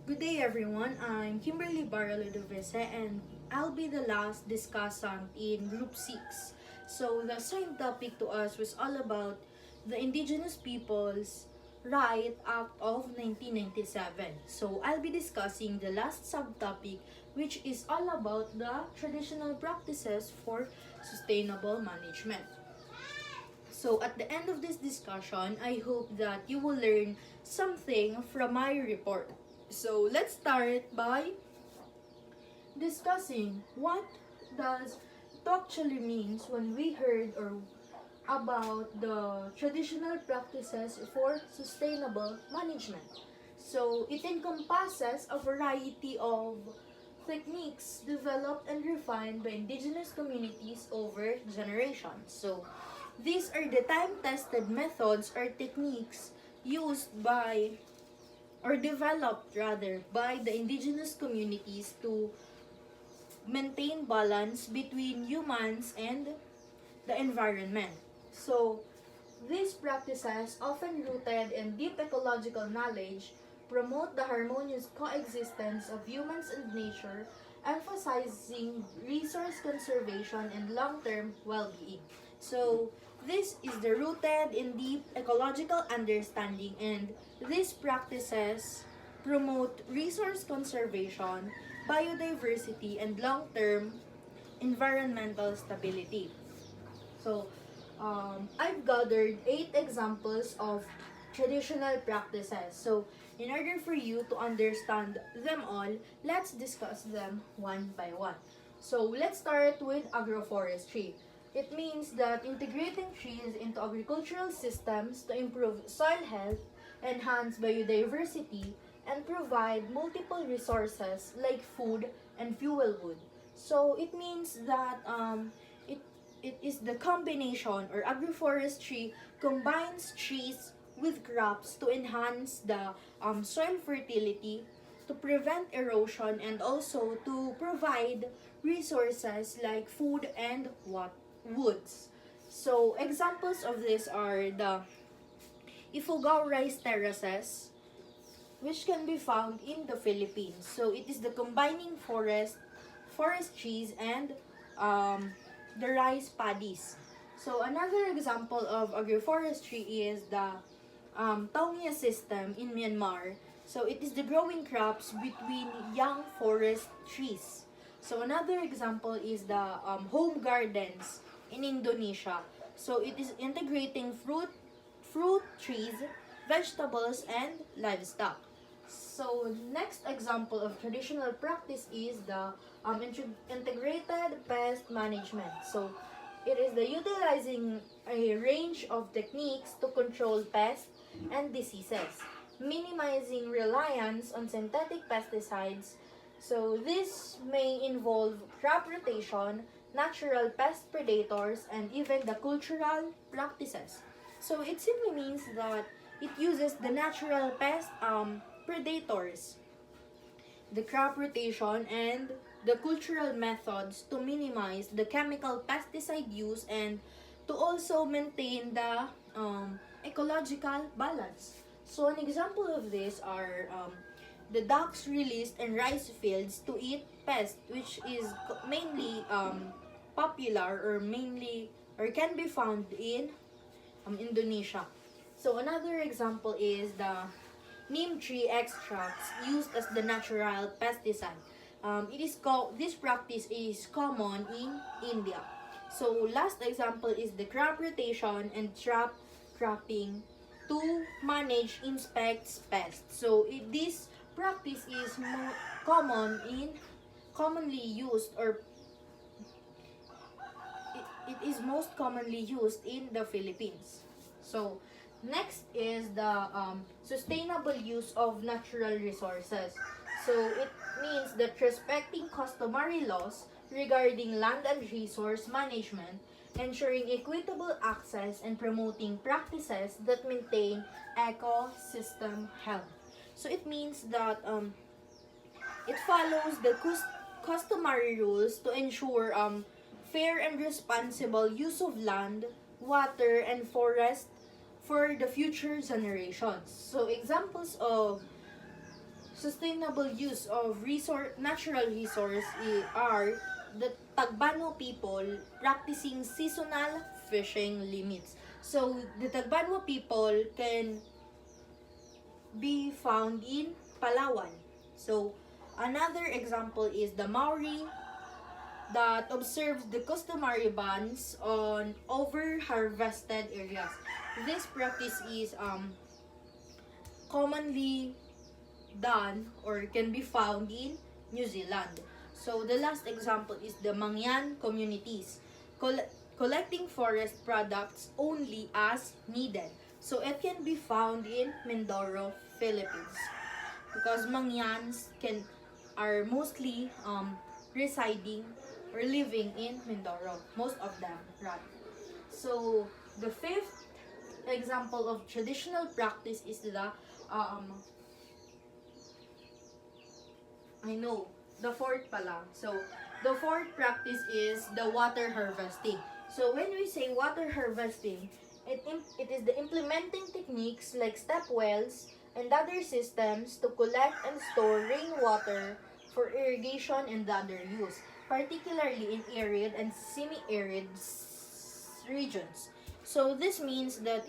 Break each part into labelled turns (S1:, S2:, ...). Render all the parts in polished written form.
S1: Good day everyone, I'm Kimberly Ludovice and I'll be the last discussant in Group 6. So the assigned topic to us was all about the Indigenous Peoples Right Act of 1997. So I'll be discussing the last subtopic, which is all about the traditional practices for sustainable management. So at the end of this discussion, I hope that you will learn something from my report. So let's start by discussing what does it actually means when we heard or about the traditional practices for sustainable management. So it encompasses a variety of techniques developed and refined by indigenous communities over generations. So these are the time-tested methods or techniques used by or developed rather by the indigenous communities to maintain balance between humans and the environment. So, these practices, often rooted in deep ecological knowledge, promote the harmonious coexistence of humans and nature, emphasizing resource conservation and long-term well-being. So, this is the rooted in deep ecological understanding, and these practices promote resource conservation, biodiversity, and long-term environmental stability. So, I've gathered 8 examples of traditional practices. So, in order for you to understand them all, let's discuss them one by one. So, let's start with agroforestry. It means that integrating trees into agricultural systems to improve soil health, enhance biodiversity, and provide multiple resources like food and fuel wood. So it means that it, it is the combination or agroforestry combines trees with crops to enhance the soil fertility, to prevent erosion, and also to provide resources like food and woods. So examples of this are the Ifugao rice terraces, which can be found in the Philippines. So it is the combining forest trees, and the rice paddies. So another example of agroforestry is the Taungya system in Myanmar. So it is the growing crops between young forest trees. So another example is the home gardens in Indonesia. So it is integrating fruit trees, vegetables, and livestock. So next example of traditional practice is the integrated pest management. So it is the utilizing a range of techniques to control pests and diseases, minimizing reliance on synthetic pesticides. So this may involve crop rotation, natural pest predators, and even the cultural practices. So it simply means that it uses the natural pest predators, the crop rotation, and the cultural methods to minimize the chemical pesticide use and to also maintain the ecological balance. So an example of this are the ducks released in rice fields to eat pests, which is mainly popular or mainly or can be found in Indonesia. So another example is the neem tree extracts used as the natural pesticide. This practice is common in India. So last example is the crop rotation and trap cropping to manage insects pests. So this practice is commonly used, or it is most commonly used in the Philippines. So next is the sustainable use of natural resources. So it means that respecting customary laws regarding land and resource management, ensuring equitable access, and promoting practices that maintain ecosystem health. So it means that it follows the customary rules to ensure fair and responsible use of land, water, and forest for the future generations. So examples of sustainable use of natural resource are the Tagbanwa people practicing seasonal fishing limits. So the Tagbanwa people can be found in Palawan. So another example is the Maori that observes the customary bans on over-harvested areas. This practice is commonly done or can be found in New Zealand. So the last example is the Mangyan communities collecting forest products only as needed. So it can be found in Mindoro, Philippines, because Mangyans are mostly residing or living in Mindoro, most of them, rather. So the fifth example of traditional practice is the the fourth pala. So the fourth practice is the water harvesting. So when we say water harvesting, it is the implementing techniques like step wells and other systems to collect and store rainwater for irrigation and other use, particularly in arid and semi-arid regions. So this means that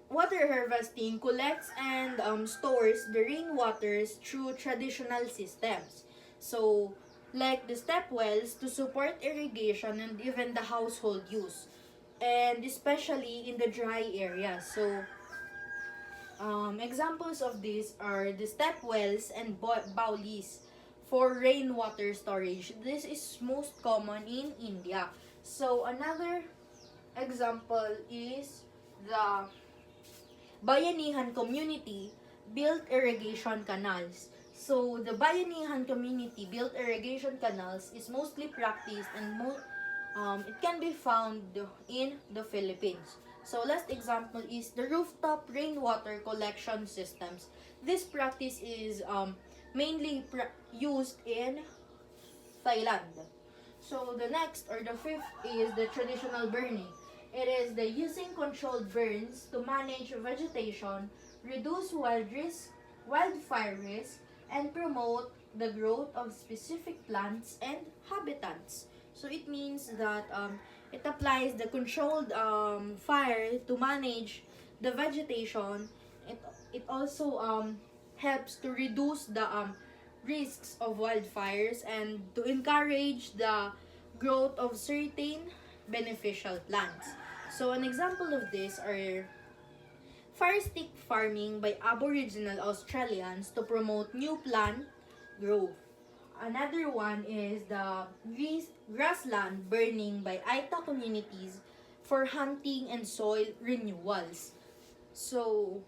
S1: water harvesting collects and stores the rainwaters through traditional systems. So, like the step wells to support irrigation and even the household use, and especially in the dry areas. So, examples of these are the step wells and bowlies for rainwater storage. This is most common in India. So, another example is the Bayanihan community built irrigation canals. So the Bayanihan community built irrigation canals is mostly practiced and it can be found in the Philippines. So last example is the rooftop rainwater collection systems. This practice is mainly used in Thailand. So the next or the fifth is the traditional burning. It is the using controlled burns to manage vegetation, reduce wildfire risk, and promote the growth of specific plants and habitats. So it means that it applies the controlled fire to manage the vegetation. It also helps to reduce the risks of wildfires and to encourage the growth of certain beneficial plants. So an example of this are fire stick farming by Aboriginal Australians to promote new plant growth. Another one is the grassland burning by Aita communities for hunting and soil renewals. So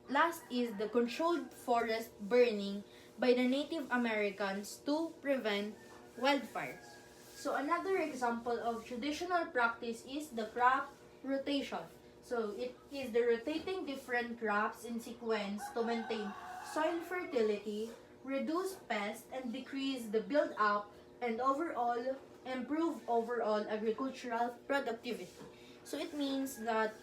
S1: last is the controlled forest burning by the Native Americans to prevent wildfires. So another example of traditional practice is the crop rotation. So it is the rotating different crops in sequence to maintain soil fertility, reduce pests, and decrease the build-up and improve overall agricultural productivity. So it means that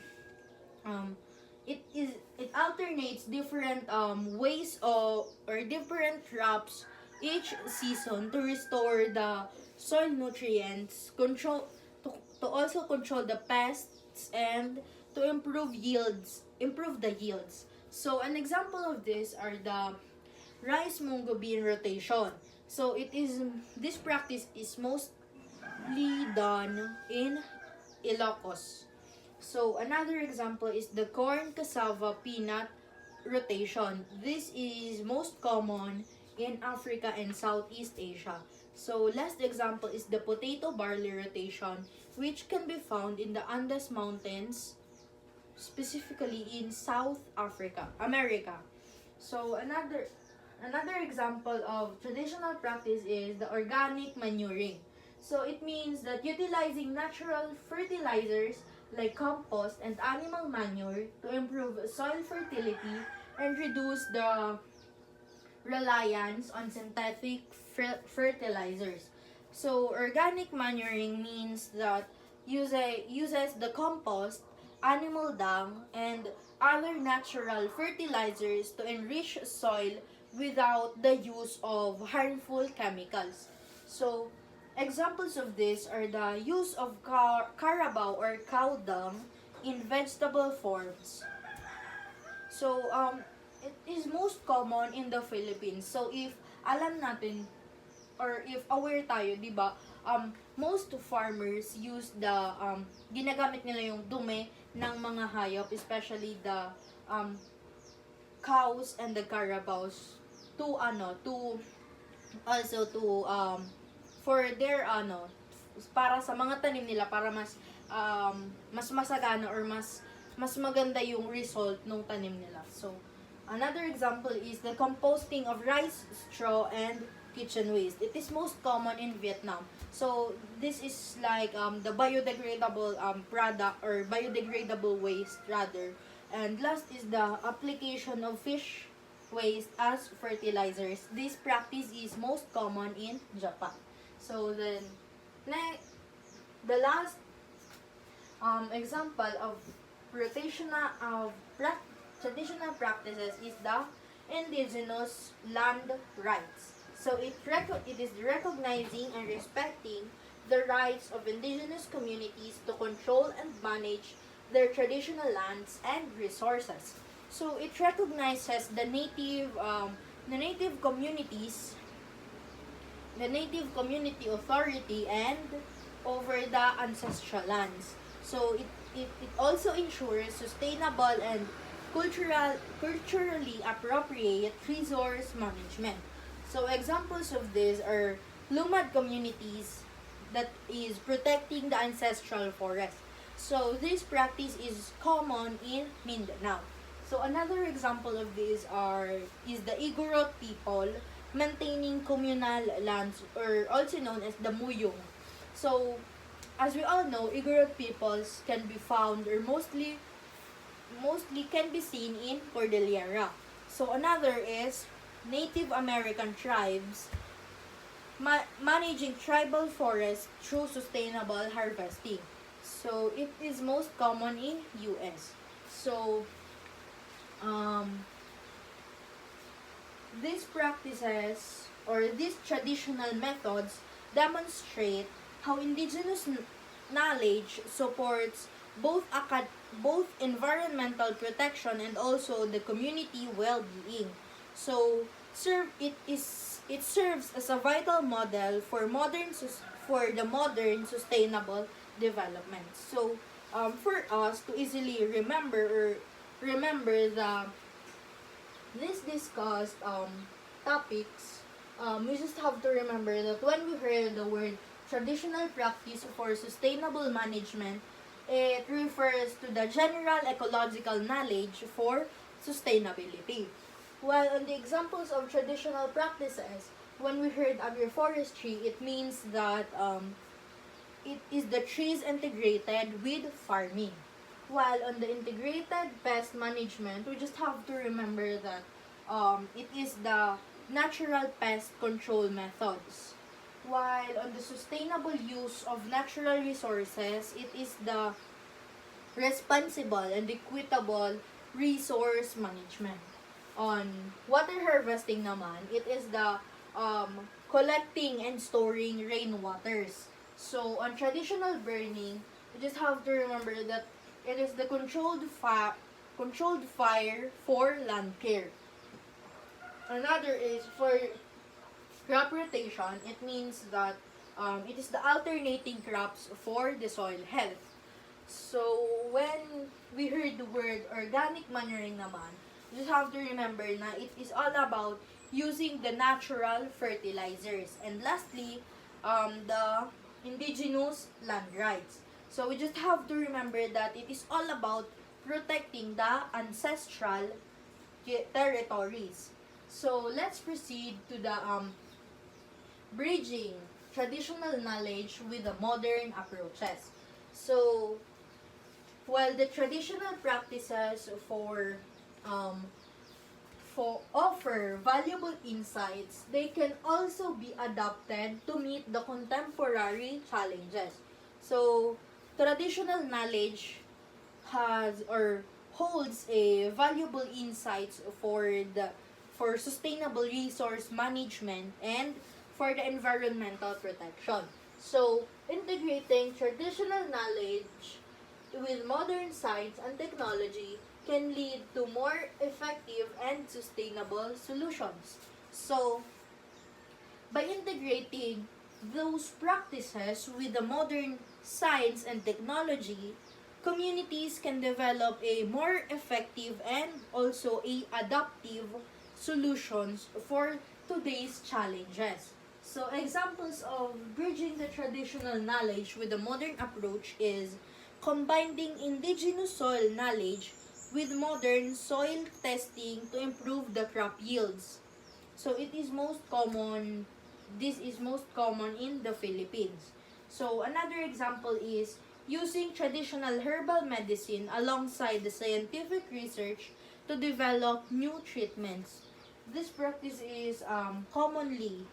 S1: it alternates different ways or different crops each season to restore the soil nutrients, to also control the pests and to improve the yields. So an example of this are the rice mungo bean rotation. So this practice is mostly done in Ilocos. So another example is the corn, cassava, peanut rotation. This is most common in Africa and Southeast Asia. So last example is the potato barley rotation, which can be found in the Andes Mountains, specifically in South America. So another example of traditional practice is the organic manuring. So it means that utilizing natural fertilizers like compost and animal manure to improve soil fertility and reduce the reliance on synthetic fertilizers. So organic manuring means that uses the compost, animal dung, and other natural fertilizers to enrich soil without the use of harmful chemicals. So, examples of this are the use of carabao or cow dung in vegetable forms. So, it is most common in the Philippines. So, if alam natin or if aware tayo, 'di ba? Most farmers use ginagamit nila yung dumi ng mga hayop, especially the cows and the carabaos to also to for their para sa mga tanim nila para mas masagana or mas maganda yung result ng tanim nila. So another example is the composting of rice straw and kitchen waste. It is most common in Vietnam. So this is like the biodegradable product or biodegradable waste rather. And last is the application of fish waste as fertilizers. This practice is most common in Japan. So then, the last example of traditional practices is the indigenous land rights. So it is recognizing and respecting the rights of indigenous communities to control and manage their traditional lands and resources. So it recognizes the native communities, the native community authority and over the ancestral lands. So it also ensures sustainable and culturally appropriate resource management. So examples of this are lumad communities that is protecting the ancestral forest. So this practice is common in Mindanao. So another example of this is the Igorot people maintaining communal lands or also known as the Muyong. So as we all know, Igorot peoples can be found or mostly can be seen in Cordillera. So another is Native American tribes managing tribal forests through sustainable harvesting. So it is most common in US. So these practices or these traditional methods demonstrate how indigenous knowledge supports both environmental protection and also the community well-being. So it serves as a vital model for the modern sustainable development. So for us to easily remember this discussed topics, we just have to remember that when we hear the word traditional practice for sustainable management, it refers to the general ecological knowledge for sustainability. While on the examples of traditional practices, when we heard agroforestry, it means that it is the trees integrated with farming. While on the integrated pest management, we just have to remember that it is the natural pest control methods. While on the sustainable use of natural resources, it is the responsible and equitable resource management. On water harvesting naman, it is the collecting and storing rainwaters. So on traditional burning, you just have to remember that it is the controlled fire for land care. Another is for crop rotation. It means that it is the alternating crops for the soil health. So when we heard the word organic manuring naman, you just have to remember na it is all about using the natural fertilizers. And lastly, the indigenous land rights. So we just have to remember that it is all about protecting the ancestral territories. So let's proceed to the bridging traditional knowledge with the modern approaches. So while the traditional practices offer valuable insights, they can also be adapted to meet the contemporary challenges. So traditional knowledge holds a valuable insights for sustainable resource management and for the environmental protection. So, integrating traditional knowledge with modern science and technology can lead to more effective and sustainable solutions. So, by integrating those practices with the modern science and technology, communities can develop a more effective and also a adaptive solutions for today's challenges. So examples of bridging the traditional knowledge with the modern approach is combining indigenous soil knowledge with modern soil testing to improve the crop yields. So this is most common in the Philippines. So another example is using traditional herbal medicine alongside the scientific research to develop new treatments. This practice is commonly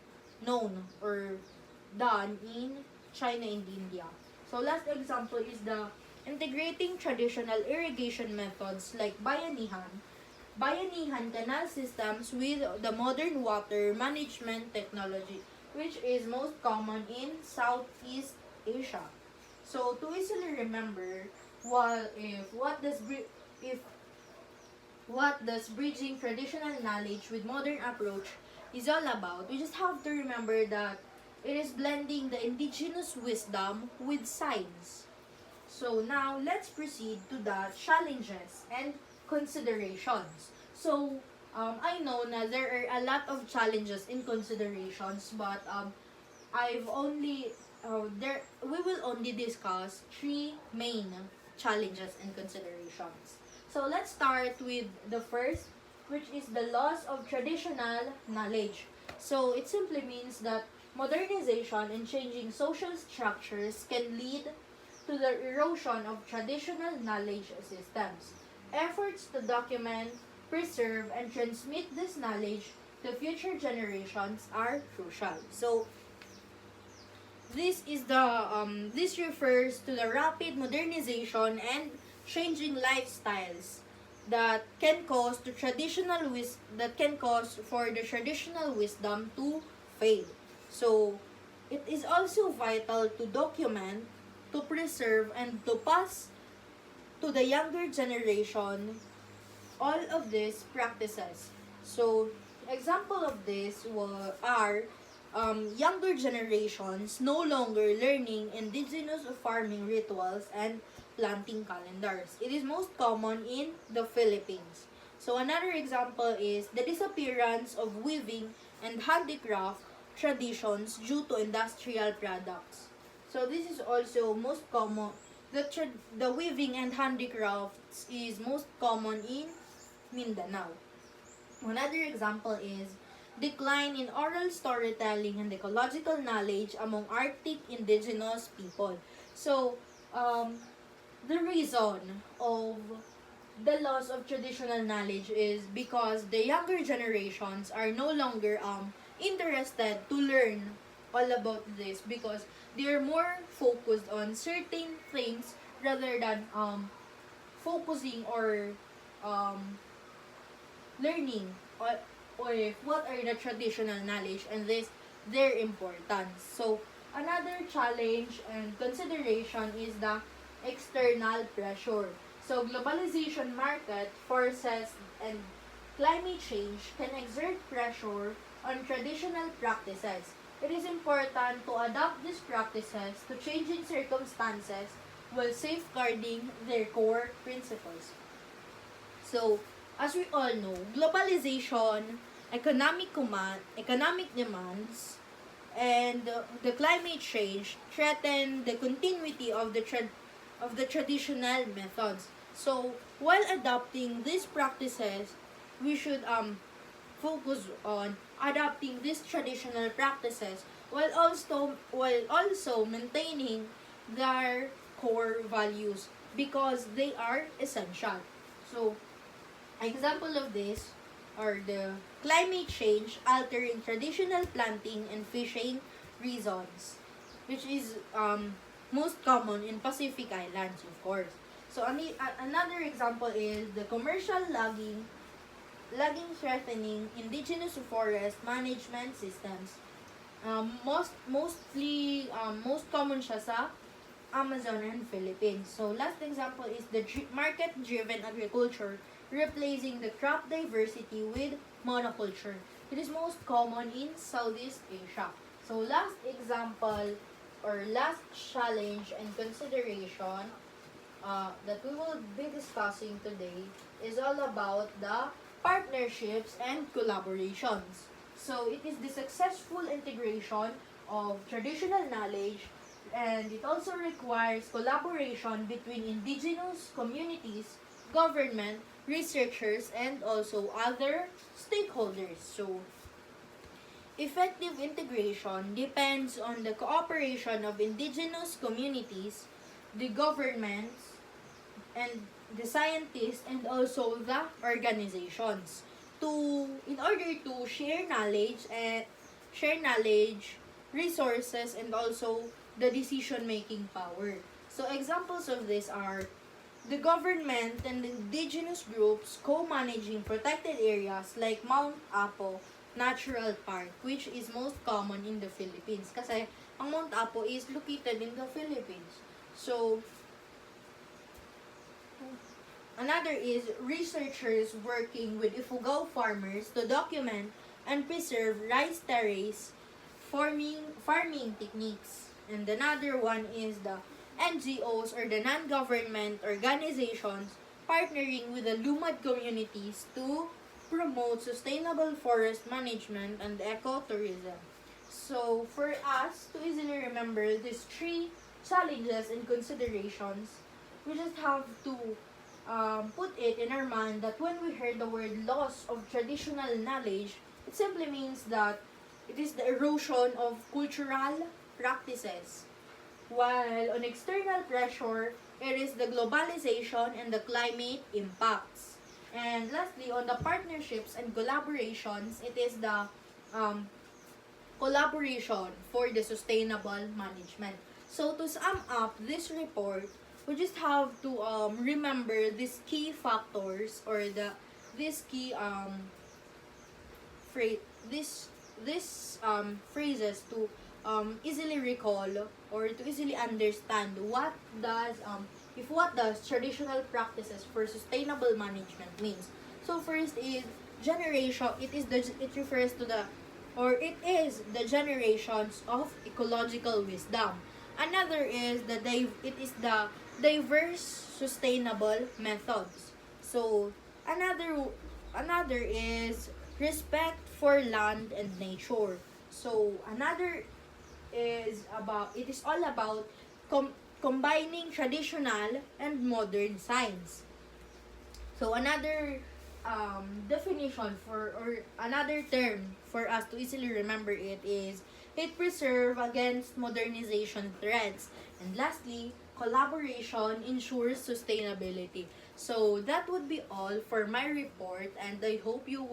S1: known or done in China and India. So last example is the integrating traditional irrigation methods like bayanihan canal systems with the modern water management technology, which is most common in Southeast Asia. So to easily remember, if what does bridging traditional knowledge with modern approach is all about, we just have to remember that it is blending the indigenous wisdom with science. So now let's proceed to the challenges and considerations. So I know na there are a lot of challenges and considerations, but I've only there we will only discuss three main challenges and considerations. So let's start with the first, which is the loss of traditional knowledge. So it simply means that modernization and changing social structures can lead to the erosion of traditional knowledge systems. Efforts to document, preserve, and transmit this knowledge to future generations are crucial. So this refers to the rapid modernization and changing lifestyles that can cause for the traditional wisdom to fade. So it is also vital to document, to preserve, and to pass to the younger generation all of these practices. So example of this are younger generations no longer learning indigenous farming rituals and planting calendars. It is most common in the Philippines. So another example is the disappearance of weaving and handicraft traditions due to industrial products. So this is also most common. The weaving and handicrafts is most common in Mindanao. Another example is decline in oral storytelling and ecological knowledge among Arctic indigenous people. So, the reason of the loss of traditional knowledge is because the younger generations are no longer interested to learn all about this because they are more focused on certain things rather than focusing or learning or what are the traditional knowledge and their importance. So another challenge and consideration is the external pressure. So globalization, market forces, and climate change can exert pressure on traditional practices. It is important to adapt these practices to changing circumstances while safeguarding their core principles. So, as we all know, globalization, economic demands, and the climate change threaten the continuity of the traditional methods. So, while adopting these practices, we should focus on adopting these traditional practices while also maintaining their core values because they are essential. So, example of this are the climate change altering traditional planting and fishing reasons, which is most common in Pacific Islands, of course. So another example is the commercial logging threatening indigenous forest management systems. Most common siya sa Amazon and Philippines. So last example is the market-driven agriculture replacing the crop diversity with monoculture. It is most common in Southeast Asia. So last example or last challenge and consideration that we will be discussing today is all about the partnerships and collaborations. So it is the successful integration of traditional knowledge, and it also requires collaboration between indigenous communities, government, researchers, and also other stakeholders. So effective integration depends on the cooperation of indigenous communities, the governments, and the scientists, and also the organizations in order to share knowledge, resources, and also the decision making power. So examples of this are the government and indigenous groups co-managing protected areas like Mount Apo Natural Park, which is most common in the Philippines. Kasi ang Mount Apo is located in the Philippines. So another is researchers working with Ifugao farmers to document and preserve rice terrace farming techniques. And another one is the NGOs or the non-government organizations partnering with the Lumad communities to promote sustainable forest management and ecotourism. So for us to easily remember these three challenges and considerations, we just have to put it in our mind that when we heard the word loss of traditional knowledge, it simply means that it is the erosion of cultural practices. While on external pressure, it is the globalization and the climate impacts. And lastly, on the partnerships and collaborations, it is the collaboration for the sustainable management. So to sum up this report, we just have to remember these key factors or these key phrase this phrases to easily recall or to easily understand what does traditional practices for sustainable management means. So first is generation. It refers to it is the generations of ecological wisdom. Another is it is the diverse sustainable methods. So another is respect for land and nature. So another it is all about combining traditional and modern science. So another definition or another term for us to easily remember it preserve against modernization threats. And lastly, collaboration ensures sustainability. So that would be all for my report, and I hope you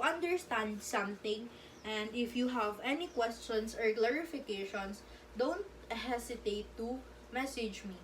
S1: understand something. And if you have any questions or clarifications, don't hesitate to message me.